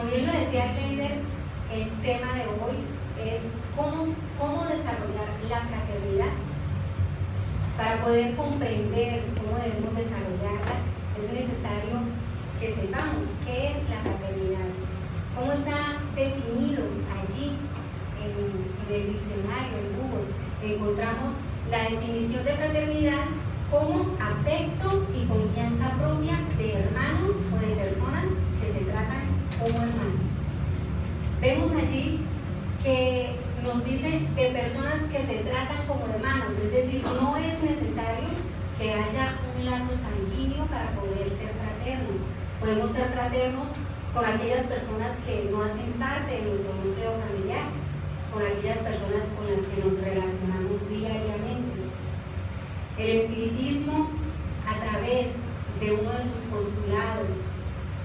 bien lo decía Kleider, el tema de hoy es cómo desarrollar la fraternidad. Para poder comprender cómo debemos desarrollarla, es necesario que sepamos qué es la fraternidad, cómo está definido allí en el diccionario, en Google. Encontramos la definición de fraternidad como afecto y confianza propia de hermanos o de personas que se tratan como hermanos. Vemos allí que nos dice de personas que se tratan como hermanos, es decir, no es necesario que haya un lazo sanguíneo para poder ser fraterno. Podemos ser fraternos con aquellas personas que no hacen parte de nuestro núcleo familiar, con aquellas personas con las que nos relacionamos diariamente. El espiritismo, a través de uno de sus postulados,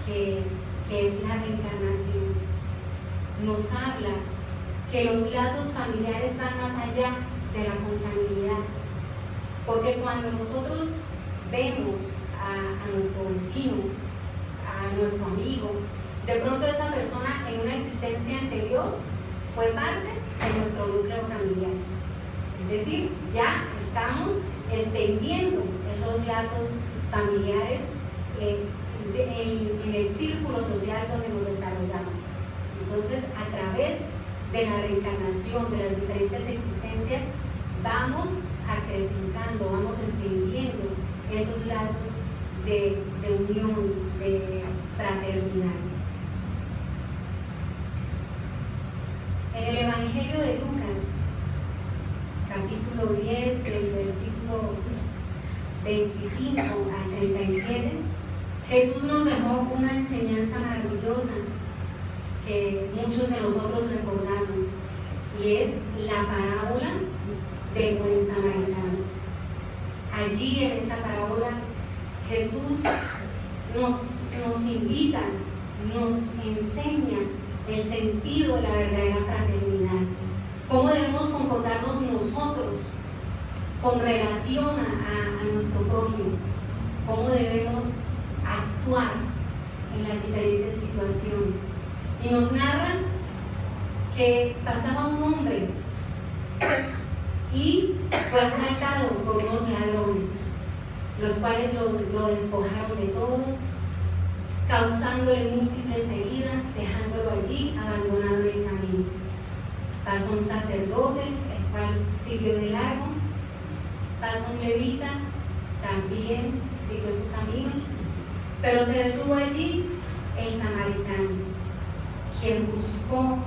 que es la reencarnación, nos habla que los lazos familiares van más allá de la consanguinidad, porque cuando nosotros vemos a nuestro vecino, a nuestro amigo, de pronto esa persona en una existencia anterior fue parte de nuestro núcleo familiar, es decir, ya estamos extendiendo esos lazos familiares en el círculo social donde nos desarrollamos. Entonces, a través de la reencarnación, de las diferentes existencias, vamos acrecentando, vamos extendiendo esos lazos de unión, de fraternidad. En el Evangelio de Lucas, capítulo 10, del versículo 25 al 37, Jesús nos dejó una enseñanza maravillosa que muchos de nosotros recordamos, y es la parábola del buen samaritano. Allí en esta parábola Jesús nos invita, nos enseña el sentido de la verdadera fraternidad, cómo debemos comportarnos nosotros con relación a nuestro prójimo, cómo debemos actuar en las diferentes situaciones. Y nos narra que pasaba un hombre y fue asaltado por unos ladrones, los cuales lo despojaron de todo, causándole múltiples heridas, dejándolo allí abandonado en el camino. Pasó un sacerdote, el cual siguió de largo. Pasó un levita, también siguió su camino, pero se detuvo allí el samaritano, quien buscó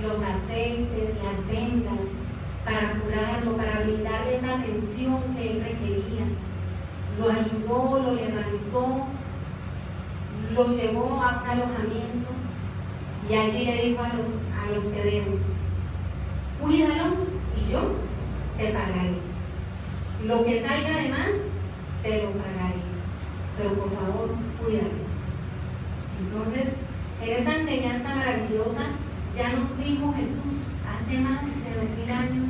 los aceites, las vendas para curarlo, para brindarle esa atención que él requería. Lo ayudó, lo levantó, lo llevó a un alojamiento y allí le dijo a los que deben: cuídalo y yo te pagaré. Lo que salga de más, te lo pagaré, pero por favor, cuídalo. Entonces, en esta enseñanza maravillosa ya nos dijo Jesús hace más de 2000 años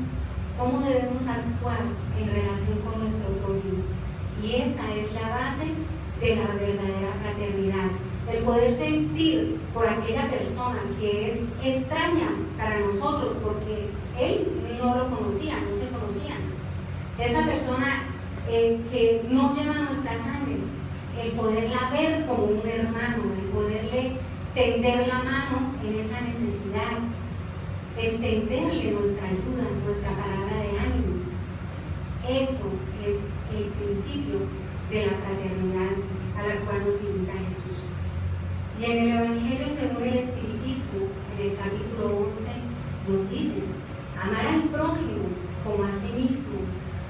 cómo debemos actuar en relación con nuestro prójimo. Y esa es la base de la verdadera fraternidad, el poder sentir por aquella persona que es extraña para nosotros, porque él no lo conocía, no se conocían. Esa persona que no lleva nuestra sangre, el poderla ver como un hermano, el poderle tender la mano en esa necesidad, extenderle nuestra ayuda, nuestra palabra de ánimo. Eso es el principio de la fraternidad a la cual nos invita Jesús. Y en el Evangelio según el Espiritismo, en el capítulo 11, nos dice: amar al prójimo como a sí mismo,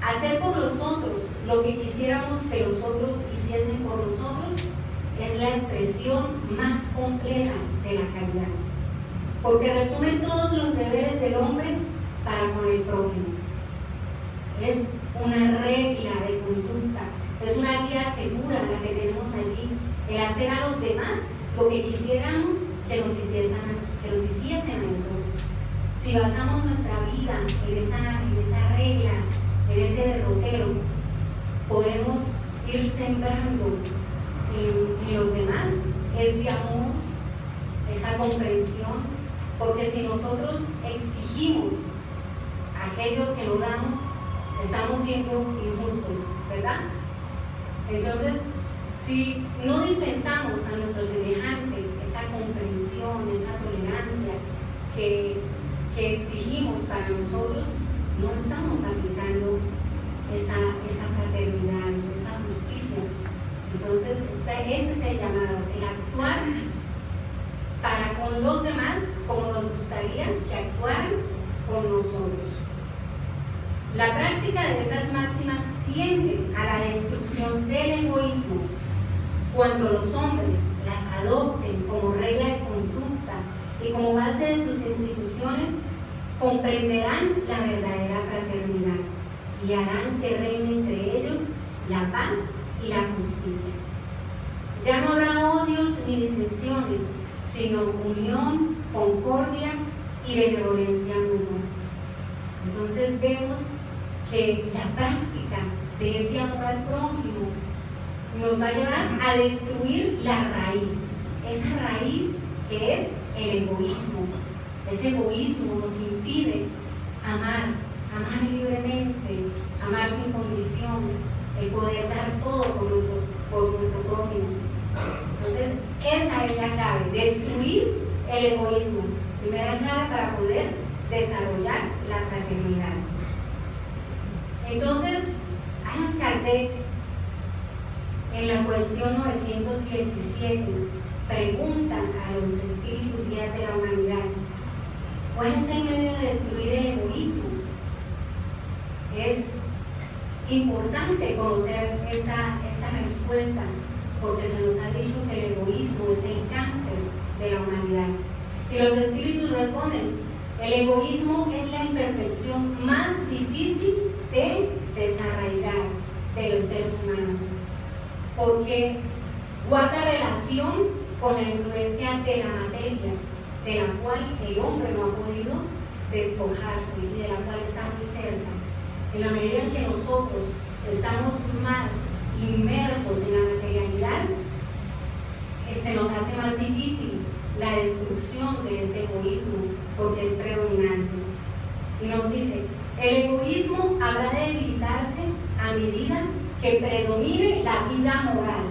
hacer por los otros lo que quisiéramos que los otros hiciesen por nosotros, es la expresión más completa de la caridad, porque resume todos los deberes del hombre para con el prójimo. Es una regla de conducta, es una guía segura la que tenemos allí, el hacer a los demás lo que quisiéramos que nos hiciesen a nosotros. Si basamos nuestra vida en esa regla, en ese derrotero, podemos ir sembrando en los demás ese amor, esa comprensión, porque si nosotros exigimos aquello que no damos, estamos siendo injustos, ¿verdad? Entonces, si no dispensamos a nuestro semejante esa comprensión, esa tolerancia que exigimos para nosotros, no estamos aplicando esa fraternidad, esa justicia. Entonces, ese es el llamado, el actuar para con los demás como nos gustaría que actuaran con nosotros. La práctica de esas máximas tiende a la destrucción del egoísmo. Cuando los hombres las adopten como regla de conducta y como base de sus instituciones, comprenderán la verdadera fraternidad y harán que reine entre ellos la paz y la justicia. Ya no habrá odios ni disensiones, sino unión, concordia y benevolencia mutua. Entonces vemos que la práctica de ese amor al prójimo nos va a llevar a destruir la raíz, esa raíz que es el egoísmo. Ese egoísmo nos impide amar libremente, amar sin condición, el poder dar todo por nuestro prójimo. Entonces, esa es la clave, destruir el egoísmo. Primera clave para poder desarrollar la fraternidad. Entonces, Allan Kardec, en la cuestión 917, pregunta a los espíritus guías de la humanidad: ¿cuál es el medio de destruir el egoísmo? Es importante conocer esta respuesta, porque se nos ha dicho que el egoísmo es el cáncer de la humanidad. Y los espíritus responden: el egoísmo es la imperfección más difícil de desarraigar de los seres humanos, porque guarda relación con la influencia de la materia, de la cual el hombre no ha podido despojarse y de la cual está muy cerca. En la medida en que nosotros estamos más inmersos en la materialidad, se nos hace más difícil la destrucción de ese egoísmo, porque es predominante. Y nos dice: el egoísmo habrá de debilitarse a medida que predomine la vida moral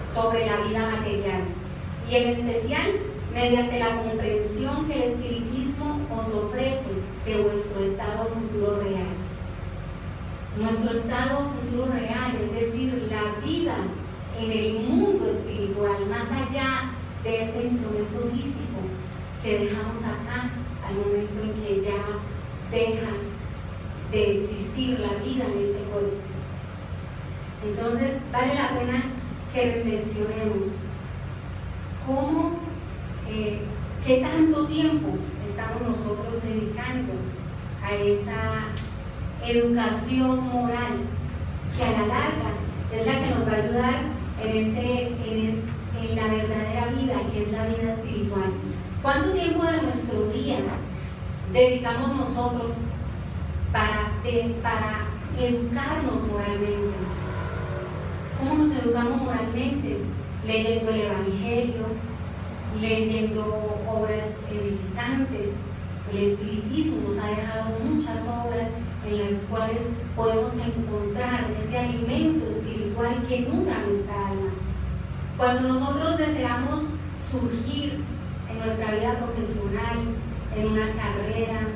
sobre la vida material, y en especial mediante la comprensión que el espiritismo os ofrece de vuestro estado futuro real. Nuestro estado futuro real, es decir, la vida en el mundo espiritual, más allá de este instrumento físico que dejamos acá al momento en que ya deja de existir la vida en este cuerpo. Entonces, vale la pena que reflexionemos qué tanto tiempo estamos nosotros dedicando a esa educación moral, que a la larga es la que nos va a ayudar en la verdadera vida, que es la vida espiritual. ¿Cuánto tiempo de nuestro día dedicamos nosotros para educarnos moralmente? ¿Cómo nos educamos moralmente? Leyendo el Evangelio, leyendo obras edificantes. El espiritismo nos ha dejado muchas obras en las cuales podemos encontrar ese alimento espiritual que nutra nuestra alma. Cuando nosotros deseamos surgir en nuestra vida profesional, en una carrera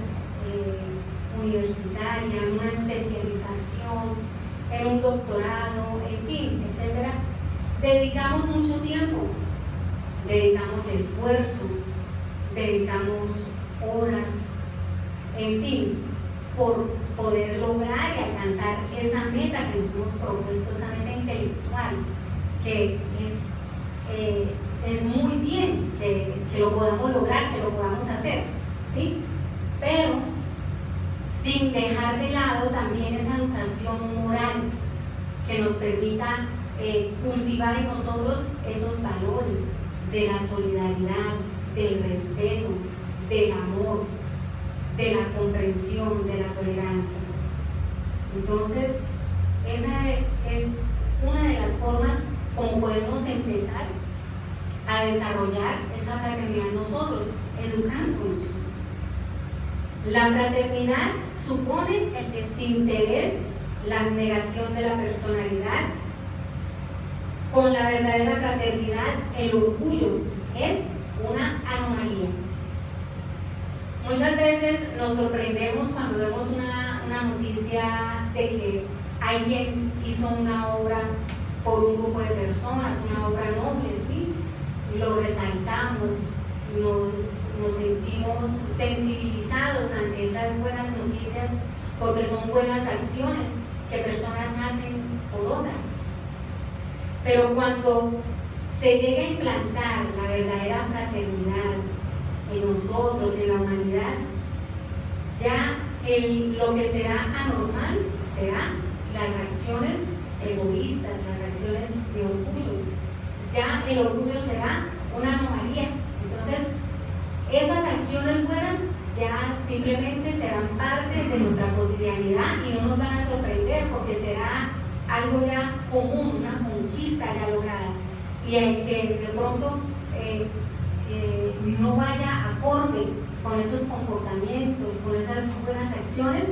universitaria, en una especialización, en un doctorado, en fin, etc., dedicamos mucho tiempo, dedicamos esfuerzo, dedicamos horas, en fin, por poder lograr y alcanzar esa meta que nos hemos propuesto, esa meta intelectual, que es muy bien que lo podamos lograr, que lo podamos hacer, ¿sí? Pero sin dejar de lado también esa educación moral que nos permita cultivar en nosotros esos valores de la solidaridad, del respeto, del amor, de la comprensión, de la tolerancia. Entonces, esa es una de las formas como podemos empezar a desarrollar esa fraternidad nosotros, educándonos. La fraternidad supone el desinterés, la abnegación de la personalidad. Con la verdadera fraternidad, el orgullo es una anomalía. Muchas veces nos sorprendemos cuando vemos una noticia de que alguien hizo una obra por un grupo de personas, una obra noble, ¿sí? Lo resaltamos, nos sentimos sensibilizados ante esas buenas noticias porque son buenas acciones que personas hacen por otras. Pero cuando se llega a implantar la verdadera fraternidad en nosotros, en la humanidad, ya lo que será anormal será las acciones egoístas, las acciones de orgullo. Ya el orgullo será una anomalía. Entonces, esas acciones buenas ya simplemente serán parte de nuestra cotidianidad y no nos van a sorprender porque será algo ya común, una conquista ya lograda. Y el que de pronto no vaya acorde con esos comportamientos, con esas buenas acciones,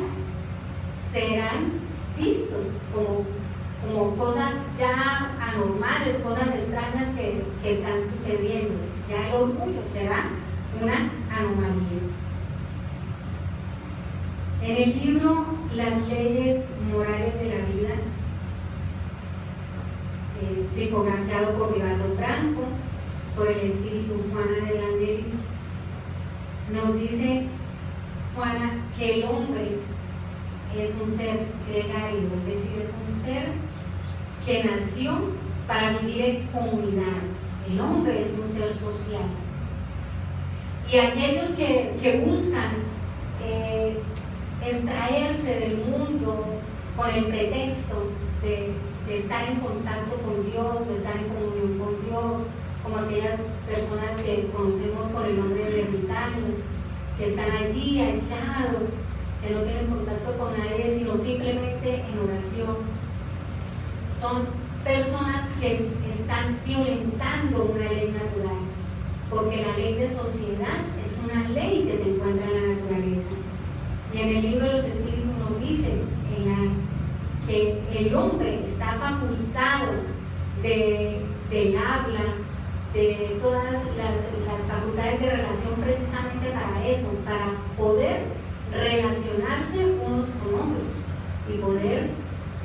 serán vistos como cosas ya anormales, cosas extrañas que están sucediendo. Ya el orgullo será una anomalía. En el libro Las leyes morales de la vida, psicografiado por Vivaldo Franco, por el espíritu Juana de Ángelis, nos dice Juana que el hombre es un ser gregario, es decir, es un ser que nació para vivir en comunidad. El hombre es un ser social. Y aquellos que buscan extraerse del mundo con el pretexto de estar en contacto con Dios, de estar en comunión con Dios, como aquellas personas que conocemos con el nombre de ermitaños, que están allí aislados, que no tienen contacto con nadie, sino simplemente en oración. Son personas que están violentando una ley natural, porque la ley de sociedad es una ley que se encuentra en la naturaleza. Y en el libro de los Espíritus nos dice que el hombre está facultado del habla, de todas las facultades de relación precisamente para eso, para poder relacionarse unos con otros y poder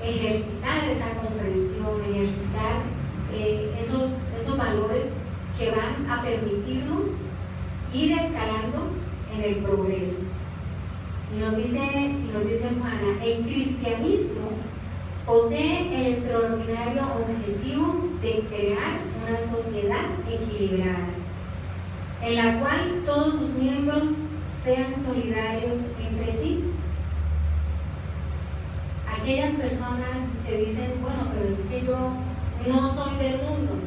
ejercitar esa comprensión, ejercitar esos valores que van a permitirnos ir escalando en el progreso. Y nos dice Juana, el cristianismo posee el extraordinario objetivo de crear una sociedad equilibrada, en la cual todos sus miembros sean solidarios entre sí. Aquellas personas que dicen, bueno, pero es que yo no soy del mundo,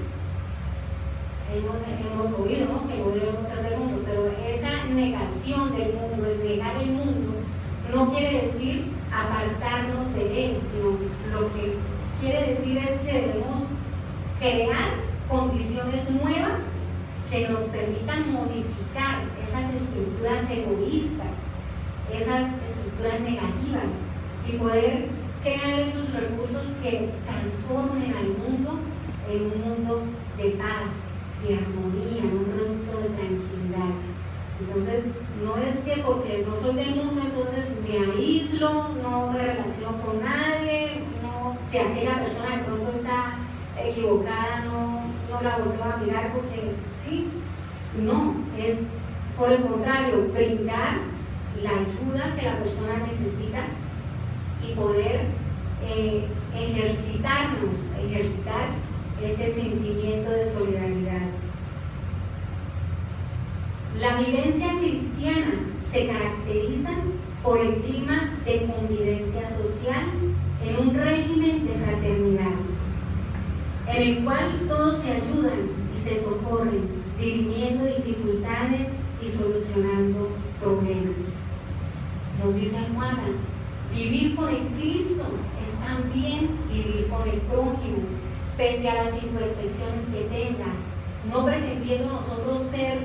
hemos oído, ¿no?, que no debemos ser del mundo, pero esa negación del mundo, el negar el mundo, no quiere decir apartarnos de él, sino lo que quiere decir es que debemos crear condiciones nuevas que nos permitan modificar esas estructuras egoístas, esas estructuras negativas y poder crear esos recursos que transformen al mundo en un mundo de paz, de armonía, un producto de tranquilidad. Entonces, no es que porque no soy del mundo, entonces me aíslo, no me relaciono con nadie, no, si aquella persona de pronto está equivocada, no la volteo a mirar porque sí, no, es por el contrario, brindar la ayuda que la persona necesita y poder ejercitar ese sentimiento de solidaridad. La vivencia cristiana se caracteriza por el clima de convivencia social en un régimen de fraternidad, en el cual todos se ayudan y se socorren, dirimiendo dificultades y solucionando problemas. Nos dice Juana, vivir con el Cristo es también vivir con el prójimo, pese a las imperfecciones que tenga, no pretendiendo nosotros ser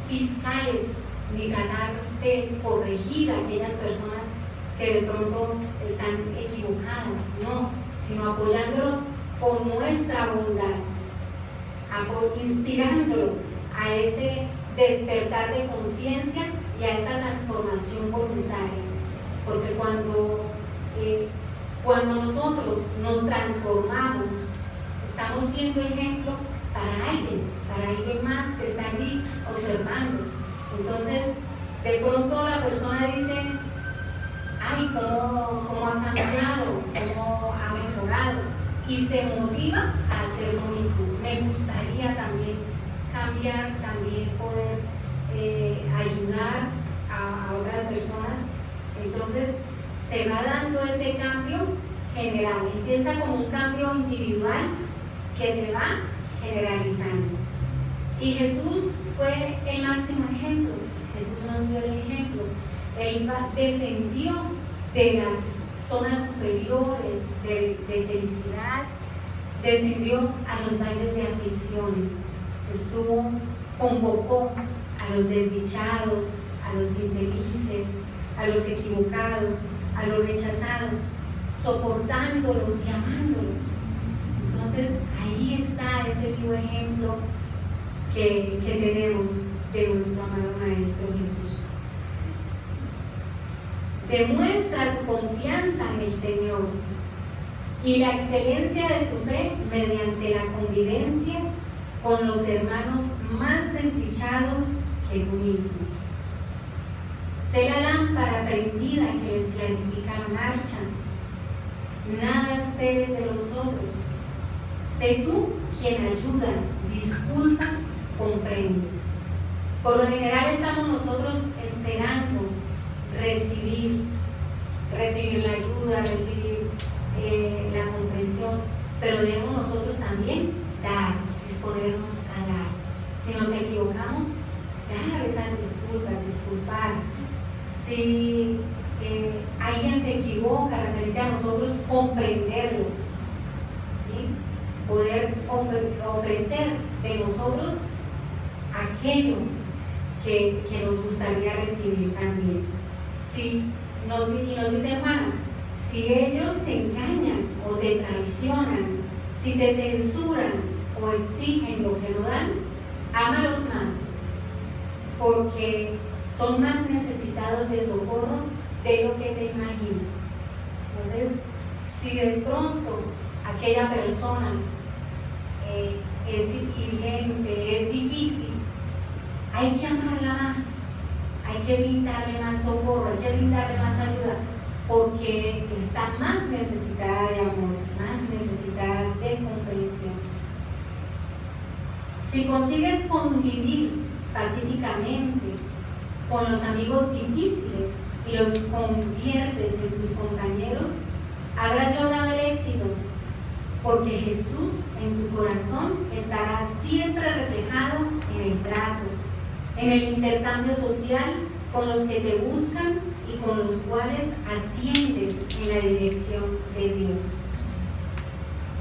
fiscales ni tratar de corregir a aquellas personas que de pronto están equivocadas, no, sino apoyándolo con nuestra bondad, inspirándolo a ese despertar de conciencia y a esa transformación voluntaria, porque cuando nosotros nos transformamos, estamos siendo ejemplo para alguien más que está allí observando. Entonces, de pronto la persona dice, ay, cómo ha cambiado, cómo ha mejorado, y se motiva a hacer lo mismo. Me gustaría también cambiar, también poder ayudar a otras personas. Entonces, se va dando ese cambio general, empieza como un cambio individual que se va generalizando. Y Jesús fue el máximo ejemplo. Jesús nos dio el ejemplo. Él descendió de las zonas superiores de felicidad, descendió a los valles de aflicciones, convocó a los desdichados, a los infelices, a los equivocados, a los rechazados, soportándolos y amándolos. Entonces ahí está ese vivo ejemplo que tenemos de nuestro amado Maestro Jesús. Demuestra tu confianza en el Señor y la excelencia de tu fe mediante la convivencia con los hermanos más desdichados que tú mismo. Sé la lámpara prendida que les clarifica la marcha. Nada esperes de los otros. Sé tú quien ayuda, disculpa, comprende. Por lo general estamos nosotros esperando recibir la ayuda, recibir la comprensión, pero debemos nosotros también dar, disponernos a dar. Si nos equivocamos, dar esas disculpar. Si alguien se equivoca referente a nosotros, comprenderlo, ¿sí? Poder ofrecer de nosotros aquello que nos gustaría recibir también. Y nos dice hermano, si ellos te engañan o te traicionan, si te censuran o exigen lo que no dan, ámalos más, porque son más necesitados de socorro de lo que te imaginas. Entonces, si de pronto aquella persona es hiriente, es difícil, hay que amarla más, hay que brindarle más socorro, hay que brindarle más ayuda, porque está más necesitada de amor, más necesitada de comprensión. Si consigues convivir pacíficamente con los amigos difíciles y los conviertes en tus compañeros, habrás logrado el éxito, porque Jesús en tu corazón estará siempre reflejado en el trato, en el intercambio social con los que te buscan y con los cuales asciendes en la dirección de Dios.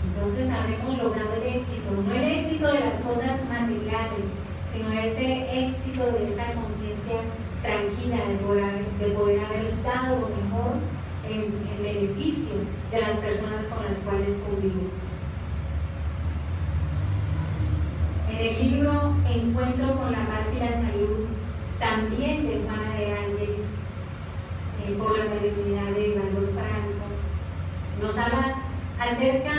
Entonces habremos logrado el éxito, no el éxito de las cosas materiales, sino ese éxito de esa conciencia tranquila de poder haber dado lo mejor en beneficio de las personas con las cuales convivo. En el libro Encuentro con la Paz y la Salud, también de Juana de Ángeles, por la mediunidad de Valor Franco, nos habla acerca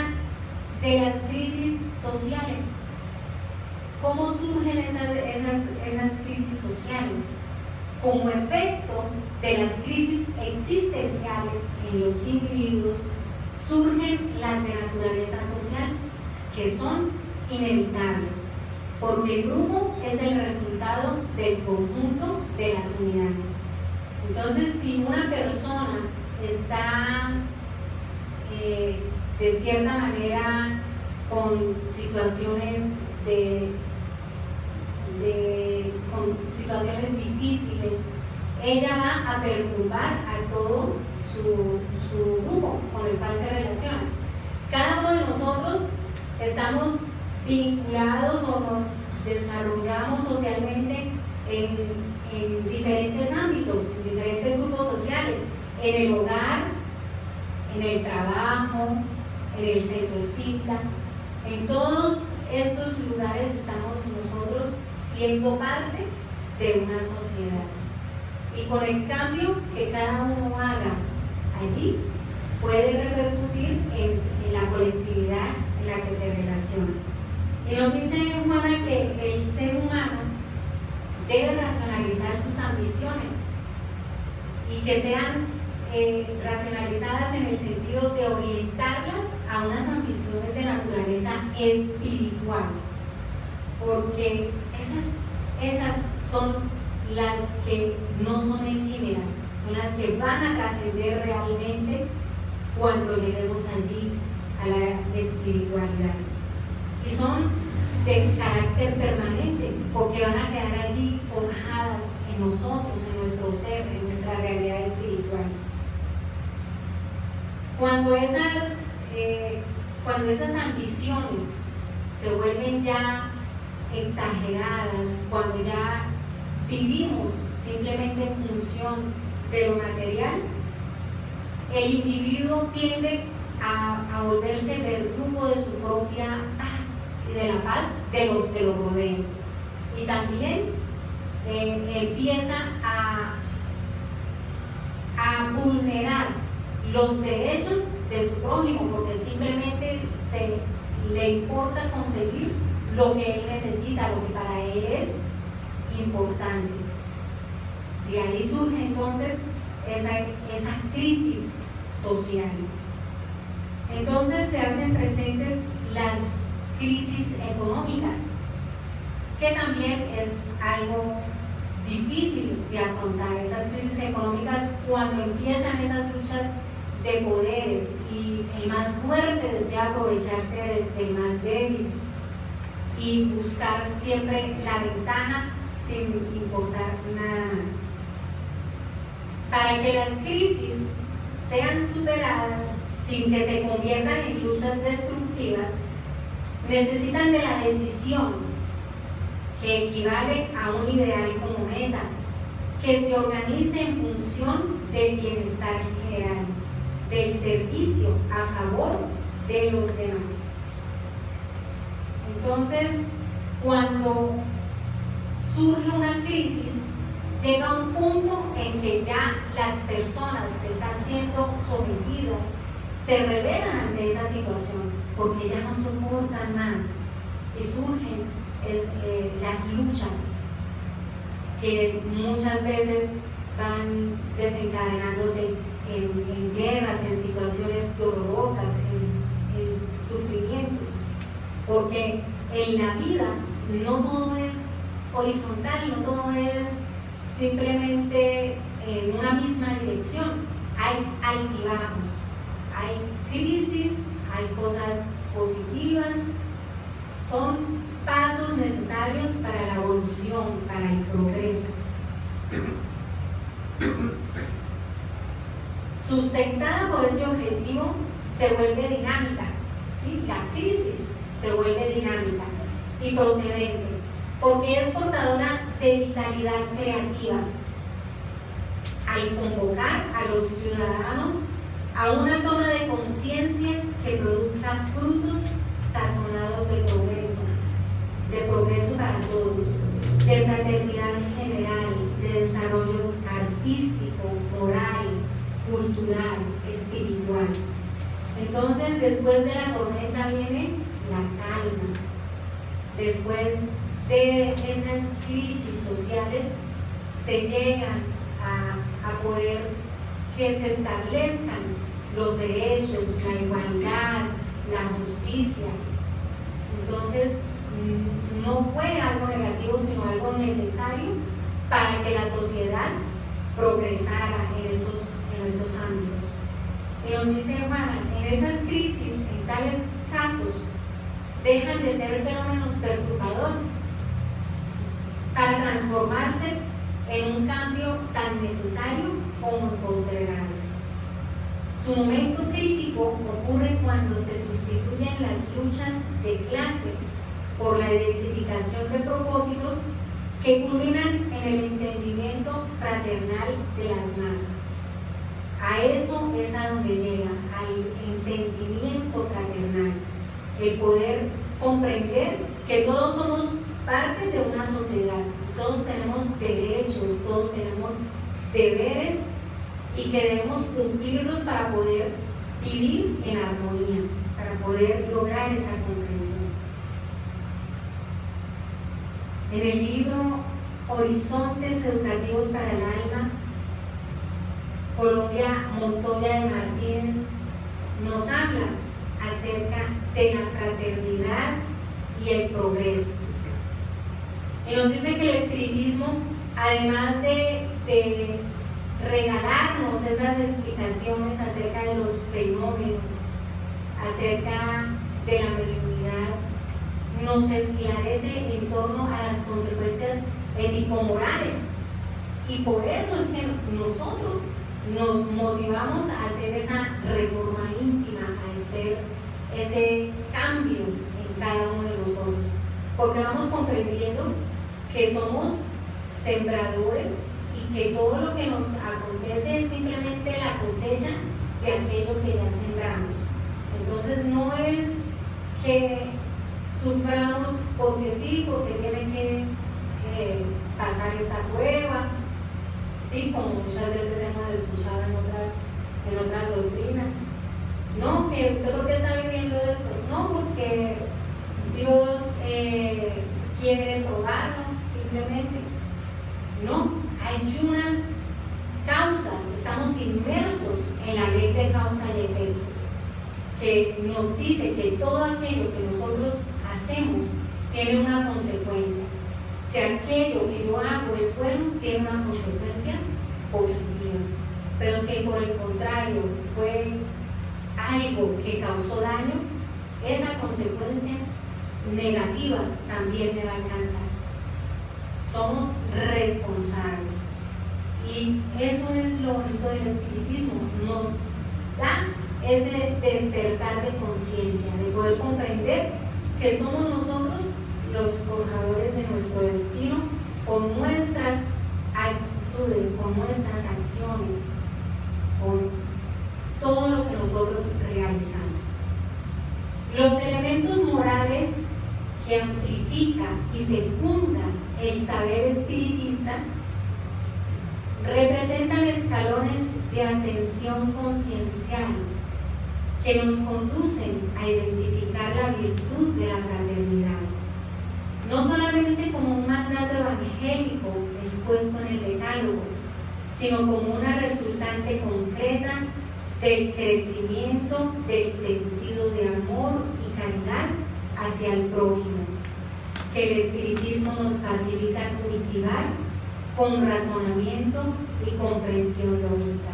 de las crisis sociales. ¿Cómo surgen esas crisis sociales? Como efecto de las crisis existenciales en los individuos, surgen las de naturaleza social, que son inevitables, porque el grupo es el resultado del conjunto de las unidades. Entonces, si una persona está de cierta manera con situaciones con situaciones difíciles, ella va a perturbar a todo su grupo con el cual se relaciona. Cada uno de nosotros estamos vinculados o nos desarrollamos socialmente en diferentes ámbitos, en diferentes grupos sociales, en el hogar, en el trabajo, en el centro espírita. En todos estos lugares estamos nosotros siendo parte de una sociedad. Y con el cambio que cada uno haga allí, puede repercutir en la colectividad en la que se relaciona. Y nos dice Juana que el ser humano debe racionalizar sus ambiciones y que sean racionalizadas en el sentido de orientarlas a unas ambiciones de naturaleza espiritual, porque esas son las que no son efímeras, son las que van a trascender realmente cuando lleguemos allí a la espiritualidad, y son de carácter permanente, porque van a quedar allí forjadas en nosotros, en nuestro ser, en nuestra realidad espiritual. Cuando esas ambiciones se vuelven ya exageradas, cuando ya vivimos simplemente en función de lo material, el individuo tiende a volverse verdugo de su propia paz y de la paz de los que lo rodean. Y también empieza a vulnerar los derechos de su prójimo, porque simplemente le importa conseguir lo que él necesita, lo que para él es importante. De ahí surge entonces esa crisis social. Entonces se hacen presentes las crisis económicas, que también es algo difícil de afrontar. Esas crisis económicas, cuando empiezan esas luchas de poderes y el más fuerte desea aprovecharse del más débil y buscar siempre la ventaja sin importar nada más. Para que las crisis sean superadas sin que se conviertan en luchas destructivas, necesitan de la decisión, que equivale a un ideal como meta, que se organice en función del bienestar general, del servicio a favor de los demás. Entonces, cuando surge una crisis, llega un punto en que ya las personas que están siendo sometidas se rebelan ante esa situación, porque ya no soportan más, y surgen las luchas que muchas veces van desencadenándose en guerras, en situaciones dolorosas, en sufrimientos, porque en la vida no todo es horizontal, no todo es simplemente en una misma dirección. Hay altibajos, hay crisis, hay cosas positivas, son pasos necesarios para la evolución, para el progreso. Sustentada por ese objetivo, se vuelve dinámica, ¿sí? La crisis se vuelve dinámica y procedente, porque es portadora de vitalidad creativa, al convocar a los ciudadanos a una toma de conciencia que produzca frutos sazonados de progreso para todos, de fraternidad general, de desarrollo artístico, moral, cultural, espiritual. Entonces, después de la tormenta viene la calma. Después de esas crisis sociales se llegan a poder que se establezcan los derechos, la igualdad, la justicia. Entonces, no fue algo negativo, sino algo necesario para que la sociedad progresara en esos ámbitos. Y nos dice Juana, en esas crisis, en tales casos, dejan de ser fenómenos perturbadores para transformarse en un cambio tan necesario como postergado. Su momento crítico ocurre cuando se sustituyen las luchas de clase por la identificación de propósitos que culminan en el entendimiento fraternal de las masas. A eso es a donde llega, al entendimiento fraternal, el poder comprender que todos somos parte de una sociedad, todos tenemos derechos, todos tenemos deberes y que debemos cumplirlos para poder vivir en armonía, para poder lograr esa comprensión. En el libro Horizontes Educativos para el Alma, Colombia Montoya de Martínez nos habla acerca de la fraternidad y el progreso. Y nos dice que el espiritismo, además de regalarnos esas explicaciones acerca de los fenómenos, acerca de la mediunidad, nos esclarece en torno a las consecuencias ético-morales. Y por eso es que nosotros nos motivamos a hacer esa reforma íntima, a hacer ese cambio en cada uno de nosotros, porque vamos comprendiendo que somos sembradores y que todo lo que nos acontece es simplemente la cosecha de aquello que ya sembramos. Entonces no es que suframos porque sí, porque tiene que pasar esta prueba, sí, como muchas veces hemos escuchado en otras doctrinas. No, que usted porque está viviendo esto, no, porque Dios quiere probarlo, simplemente. No, hay unas causas, estamos inmersos en la ley de causa y efecto, que nos dice que todo aquello que nosotros hacemos tiene una consecuencia. Si aquello que yo hago es bueno, tiene una consecuencia positiva. Pero si por el contrario fue algo que causó daño, esa consecuencia negativa también me va a alcanzar. Somos responsables. Y eso es lo bonito del espiritismo. Nos da ese despertar de conciencia, de poder comprender que somos nosotros los forjadores de nuestro destino con nuestras actitudes, con nuestras acciones, con todo lo que nosotros realizamos. Los elementos morales que amplifica y fecunda el saber espiritista representan escalones de ascensión conciencial que nos conducen a identificar la virtud de la fraternidad, no solamente como un mandato evangélico expuesto en el Decálogo, sino como una resultante concreta del crecimiento del sentido de amor y caridad hacia el prójimo, que el espiritismo nos facilita cultivar con razonamiento y comprensión lógica.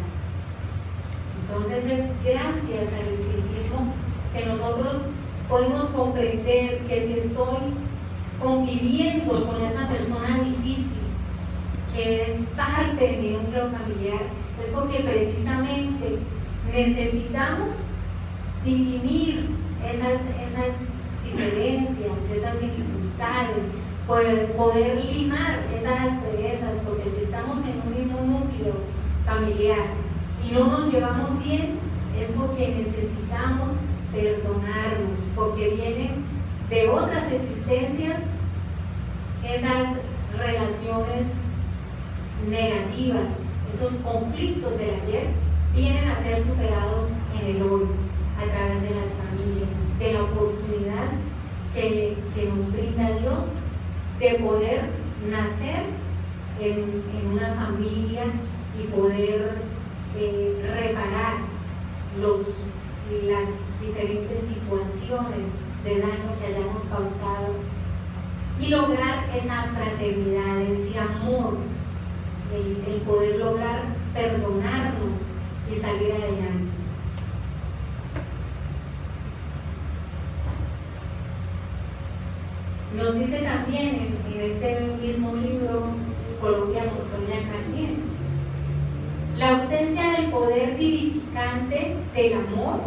Entonces es gracias al espiritismo que nosotros podemos comprender que si estoy conviviendo con esa persona difícil, que es parte de mi núcleo familiar, es porque precisamente necesitamos dirimir esas diferencias, esas dificultades, poder limar esas asperezas, porque si estamos en un mismo núcleo familiar y no nos llevamos bien, es porque necesitamos perdonarnos, porque vienen de otras existencias esas relaciones negativas, esos conflictos del ayer vienen a ser superados en el hoy a través de las familias, de la oportunidad que nos brinda Dios de poder nacer en una familia y poder reparar las diferentes situaciones de daño que hayamos causado y lograr esa fraternidad, ese amor, el poder lograr perdonarnos y salir adelante. Nos dice también en este mismo libro, Colombia Montoya de Martínez, la ausencia del poder vivificante del amor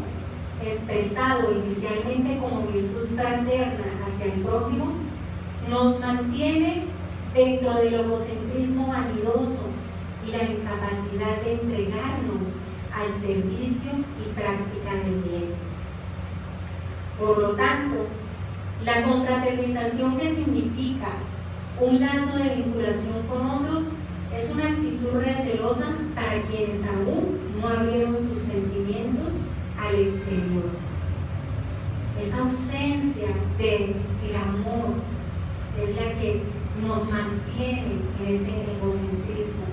expresado inicialmente como virtud fraterna hacia el prójimo, nos mantiene dentro del egocentrismo vanidoso y la incapacidad de entregarnos al servicio y práctica del bien. Por lo tanto, la confraternización, que significa un lazo de vinculación con otros, es una actitud recelosa para quienes aún no abrieron sus sentimientos al exterior. Esa ausencia de amor es la que nos mantiene en ese egocentrismo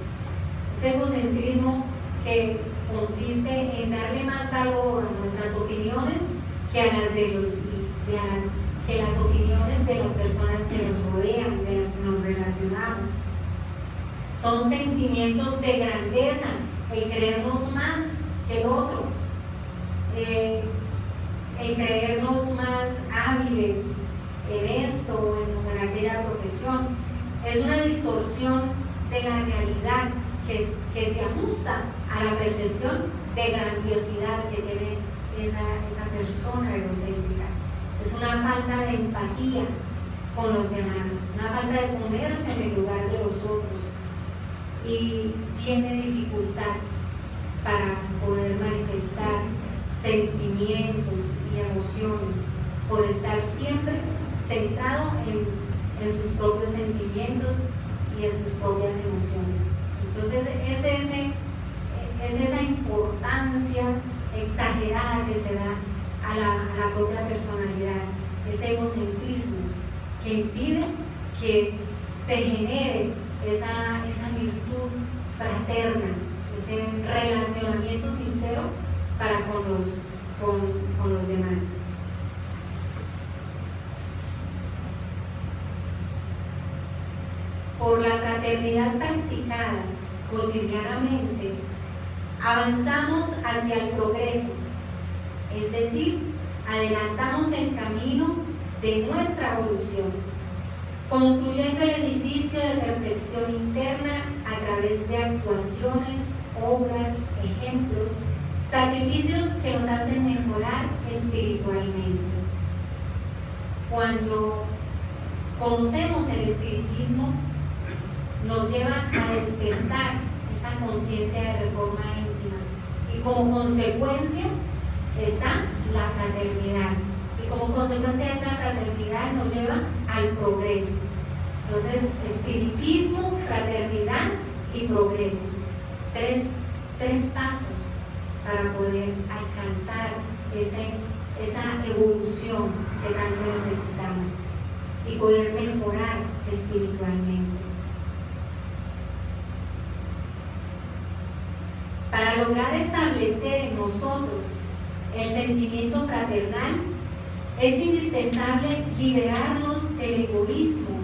que consiste en darle más valor a nuestras opiniones que a las opiniones de las personas que nos rodean, de las que nos relacionamos. Son sentimientos de grandeza, el creernos más que el otro, el creernos más hábiles en esto o en aquella profesión. Es una distorsión de la realidad que se ajusta a la percepción de grandiosidad que tiene esa persona egocéntrica. Es una falta de empatía con los demás, una falta de ponerse en el lugar de los otros, y tiene dificultad para poder manifestar sentimientos y emociones por estar siempre centrado en sus propios sentimientos y en sus propias emociones. Entonces es esa importancia exagerada que se da a la propia personalidad, ese egocentrismo que impide que se genere esa virtud fraterna, ese relacionamiento sincero para con los demás. Por la fraternidad practicada cotidianamente, avanzamos hacia el progreso, es decir, adelantamos el camino de nuestra evolución, construyendo el edificio de perfección interna a través de actuaciones, obras, ejemplos, sacrificios que nos hacen mejorar espiritualmente. Cuando conocemos el espiritismo, nos lleva a despertar esa conciencia de reforma íntima, y como consecuencia está la fraternidad, y como consecuencia de esa fraternidad nos lleva al progreso. Entonces, espiritismo, fraternidad y progreso, tres pasos para poder alcanzar esa evolución que tanto necesitamos y poder mejorar espiritualmente. Para lograr establecer en nosotros el sentimiento fraternal, es indispensable liberarnos del egoísmo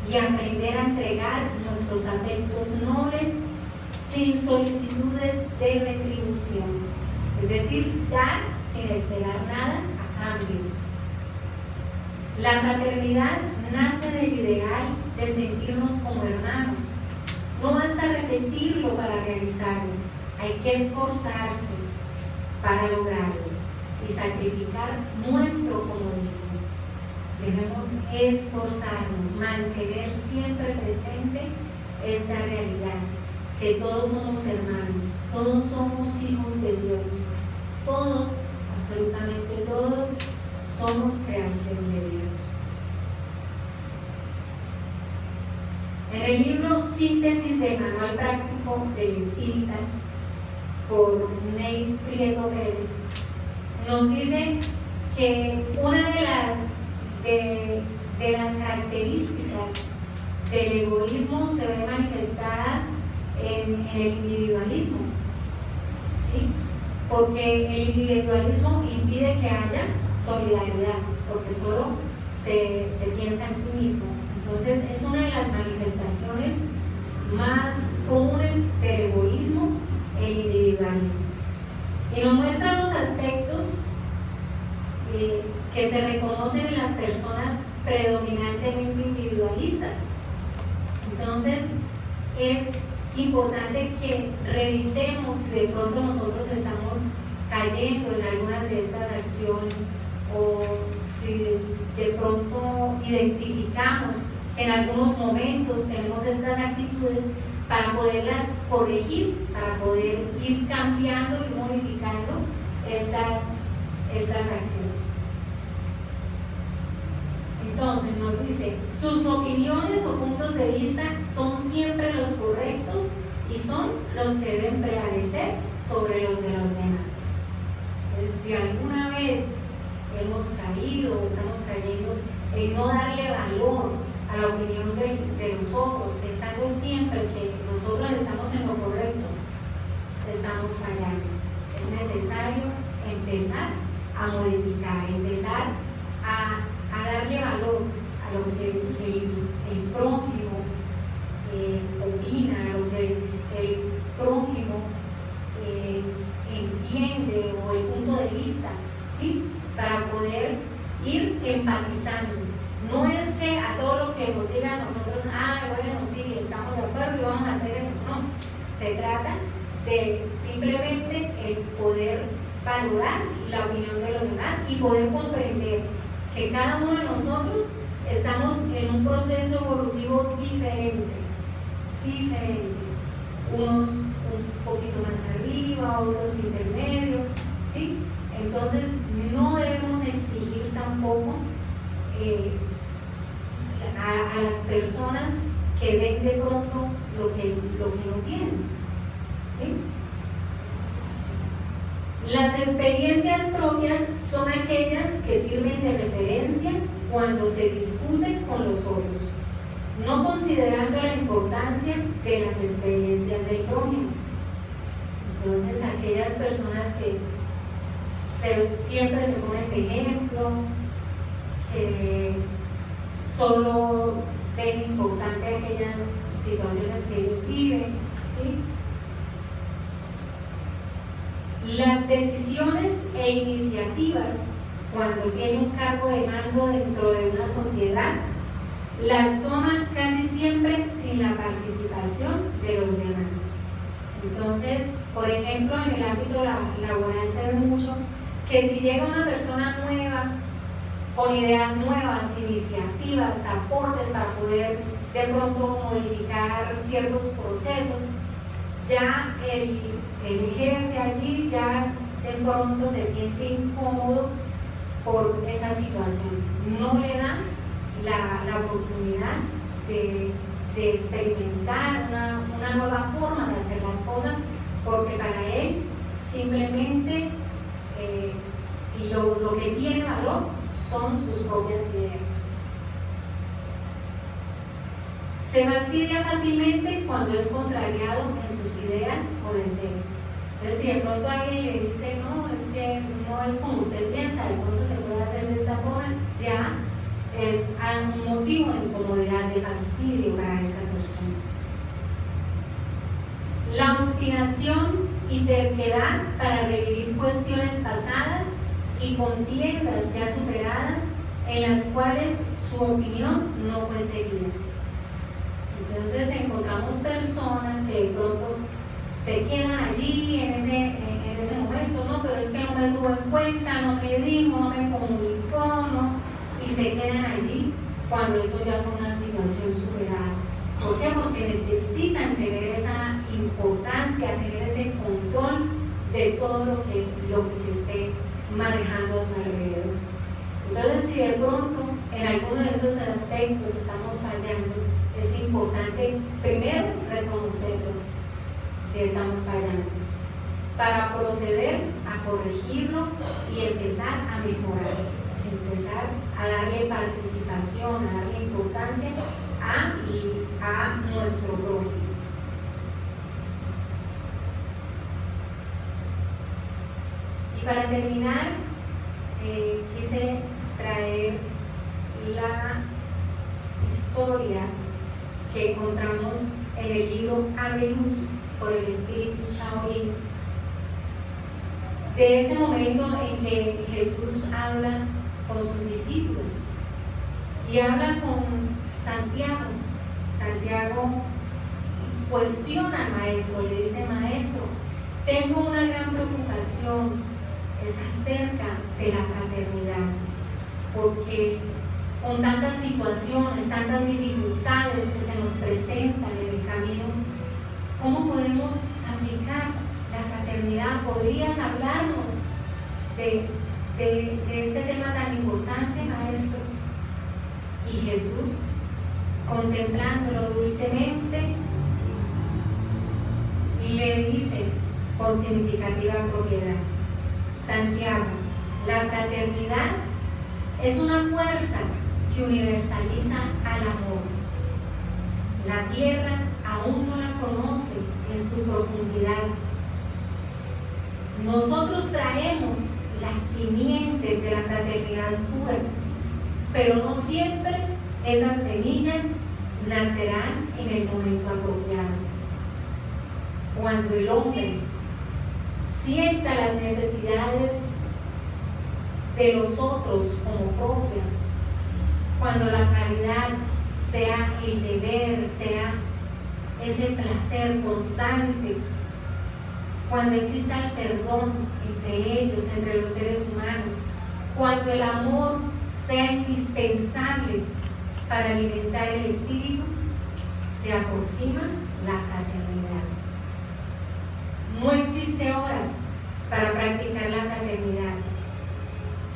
y aprender a entregar nuestros afectos nobles sin solicitudes de retribución, es decir, dar sin esperar nada a cambio. La fraternidad nace del ideal de sentirnos como hermanos. No basta repetirlo para realizarlo, hay que esforzarse para lograrlo y sacrificar nuestro comodismo. Debemos esforzarnos, mantener siempre presente esta realidad, que todos somos hermanos, todos somos hijos de Dios, todos, absolutamente todos, somos creación de Dios. En el libro Síntesis del Manual Práctico del Espírita, por Ney Prieto Pérez, nos dice que una de las características del egoísmo se ve manifestada en el individualismo, ¿sí? Porque el individualismo impide que haya solidaridad, porque solo se piensa en sí mismo. Entonces es una de las manifestaciones más comunes del egoísmo, el individualismo, y nos muestra los aspectos que se reconocen en las personas predominantemente individualistas. Entonces es importante que revisemos si de pronto nosotros estamos cayendo en algunas de estas acciones, o si de pronto identificamos que en algunos momentos tenemos estas actitudes, para poderlas corregir, para poder ir cambiando y modificando estas acciones. Entonces nos dice, sus opiniones o puntos de vista son siempre los correctos y son los que deben prevalecer sobre los de los demás. Entonces, si alguna vez hemos caído o estamos cayendo en no darle valor a la opinión de nosotros, pensando siempre que nosotros estamos en lo correcto, estamos fallando. Es necesario empezar a modificar, empezar a darle valor a lo que el prójimo opina, a lo que el prójimo entiende, o el punto de vista, ¿sí? Para poder ir empatizando. No es que a todo lo que nos digan nosotros, bueno, sí, estamos de acuerdo y vamos a hacer eso. No, se trata de simplemente el poder valorar la opinión de los demás y poder comprender que cada uno de nosotros estamos en un proceso evolutivo diferente. Unos un poquito más arriba, otros intermedio, ¿sí? Entonces no debemos exigir tampoco a las personas que ven de pronto lo que no tienen, ¿sí? Las experiencias propias son aquellas que sirven de referencia cuando se discuten con los otros, no considerando la importancia de las experiencias del prójimo. Entonces, aquellas personas que siempre se ponen de ejemplo, que solo ven importante aquellas situaciones que ellos viven, ¿sí? Las decisiones e iniciativas, cuando tiene un cargo de mando dentro de una sociedad, las toman casi siempre sin la participación de los demás. Entonces, por ejemplo, en el ámbito laboral se ve mucho que si llega una persona nueva, con ideas nuevas, iniciativas, aportes para poder de pronto modificar ciertos procesos, ya el jefe allí ya de pronto se siente incómodo por esa situación. No le dan la oportunidad de experimentar una nueva forma de hacer las cosas, porque para él simplemente lo que tiene valor son sus propias ideas. Se fastidia fácilmente cuando es contrariado en sus ideas o deseos. Entonces, si de pronto alguien le dice, no, es que no es como usted piensa, de pronto se puede hacer de esta forma, ya es un motivo de incomodidad, de fastidio para esa persona. La obstinación y terquedad para revivir cuestiones pasadas y contiendas ya superadas en las cuales su opinión no fue seguida. Entonces encontramos personas que de pronto se quedan allí en ese momento, no, pero es que no me tuvo en cuenta, no me dijo, no me comunicó, no, y se quedan allí cuando eso ya fue una situación superada. ¿Por qué? Porque necesitan tener esa importancia, tener ese control de todo lo que se esté manejando a su alrededor. Entonces, si de pronto en alguno de estos aspectos estamos fallando, es importante primero reconocerlo, si estamos fallando, para proceder a corregirlo y empezar a mejorar, empezar a darle participación, a darle importancia a nuestro prójimo. Y para terminar, quise traer la historia que encontramos en el libro Ave Luz por el espíritu Shaolin, de ese momento en que Jesús habla con sus discípulos y habla con Santiago. Santiago cuestiona al maestro, le dice: maestro, tengo una gran preocupación es acerca de la fraternidad, porque con tantas situaciones, tantas dificultades que se nos presentan en el camino, ¿cómo podemos aplicar la fraternidad? ¿Podrías hablarnos de este tema tan importante, maestro? Y Jesús, contemplándolo dulcemente, le dice con significativa propiedad: Santiago, la fraternidad es una fuerza que universaliza al amor. La tierra aún no la conoce en su profundidad. Nosotros traemos las simientes de la fraternidad pura, pero no siempre esas semillas nacerán en el momento apropiado. Cuando el hombre sienta las necesidades de los otros como propias, cuando la caridad sea el deber, sea ese placer constante, cuando exista el perdón entre ellos, entre los seres humanos, cuando el amor sea indispensable para alimentar el espíritu, se aproxima la fraternidad. No existe hora para practicar la fraternidad.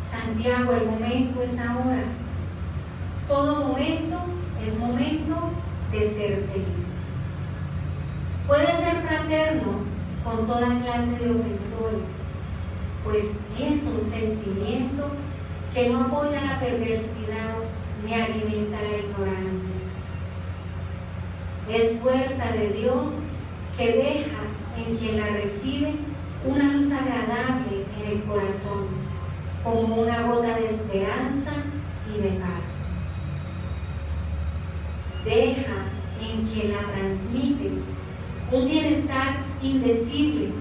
Santiago, el momento es ahora. Todo momento es momento de ser feliz. Puede ser fraterno con toda clase de ofensores, pues es un sentimiento que no apoya la perversidad ni alimenta la ignorancia. Es fuerza de Dios que deja en quien la recibe una luz agradable en el corazón, como una gota de esperanza y de paz. Deja en quien la transmite un bienestar indecible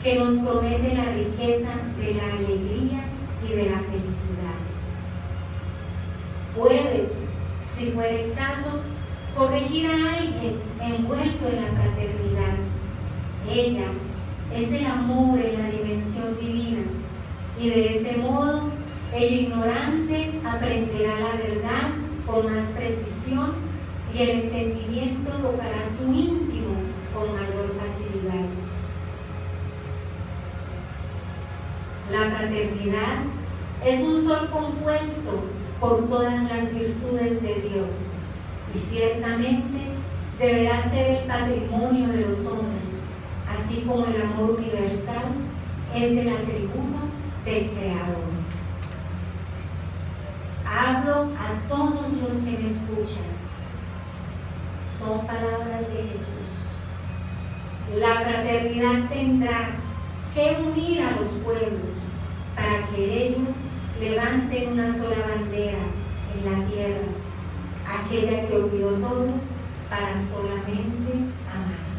que nos promete la riqueza de la alegría y de la felicidad. Puedes, si fuera el caso, corregir a alguien envuelto en la fraternidad. Ella es el amor en la dimensión divina, y de ese modo el ignorante aprenderá la verdad con más precisión y el entendimiento tocará su íntimo con mayor facilidad. La fraternidad es un sol compuesto por todas las virtudes de Dios, y ciertamente deberá ser el patrimonio de los hombres, así como el amor universal es el atributo del Creador. Hablo a todos los que me escuchan. Son palabras de Jesús. La fraternidad tendrá que unir a los pueblos para que ellos levanten una sola bandera en la tierra, aquella que olvidó todo para solamente amar.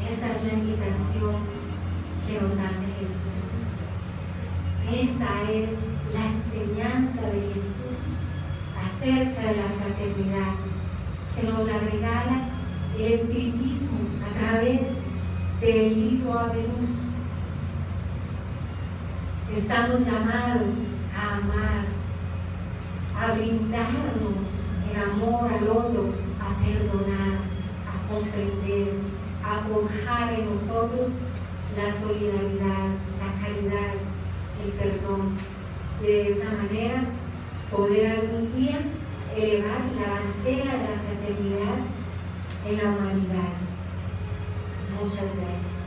Esa es la invitación que nos hace Jesús. Esa es la enseñanza de Jesús acerca de la fraternidad, que nos la regala el Espiritismo a través del libro Ave Luz. Estamos llamados a amar, a brindarnos en amor al otro, a perdonar, a comprender, a forjar en nosotros la solidaridad, la caridad, el perdón, y de esa manera poder algún día elevar la bandera de la fraternidad en la humanidad. Muchas gracias.